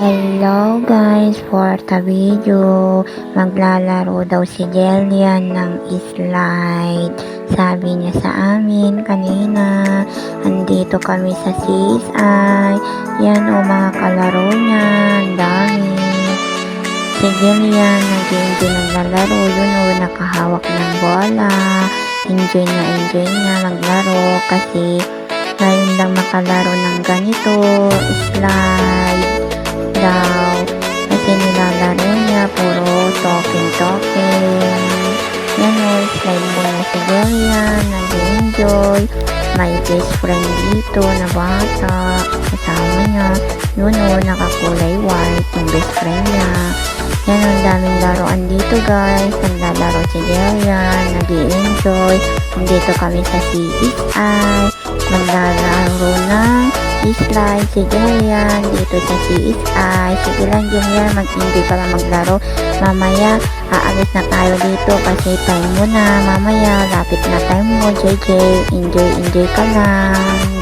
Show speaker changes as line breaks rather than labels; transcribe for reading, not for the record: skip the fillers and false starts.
Hello guys, for the video, maglalaro daw si Jelian ng slide. Sabi niya sa amin kanina, andito kami sa CSI. Yan o mga kalaro niya, ang dami. Si Jelian, nag-enjoy naglalaro, yun o nakahawak ng bola. Enjoy niya maglaro kasi ngayon lang makalaro ng ganito, slide daw kasi nilalaro niya puro talking. Yan o, slide muna si Jelian, nag-enjoy. May best friend dito na bata kasama niya, yun o, nakakulay white yung best friend niya. Yan, ang daming laruan dito guys, naglalaro si Jelian, nag-enjoy. Nandito kami sa CSI, maglalaro ng slide si Jelian dito sa CSI. Sige lang Jelian, mag-enjoy ka lang maglaro. Mamaya aalis na tayo dito kasi time mo na. Mamaya lapit na time mo JJ, enjoy ka lang.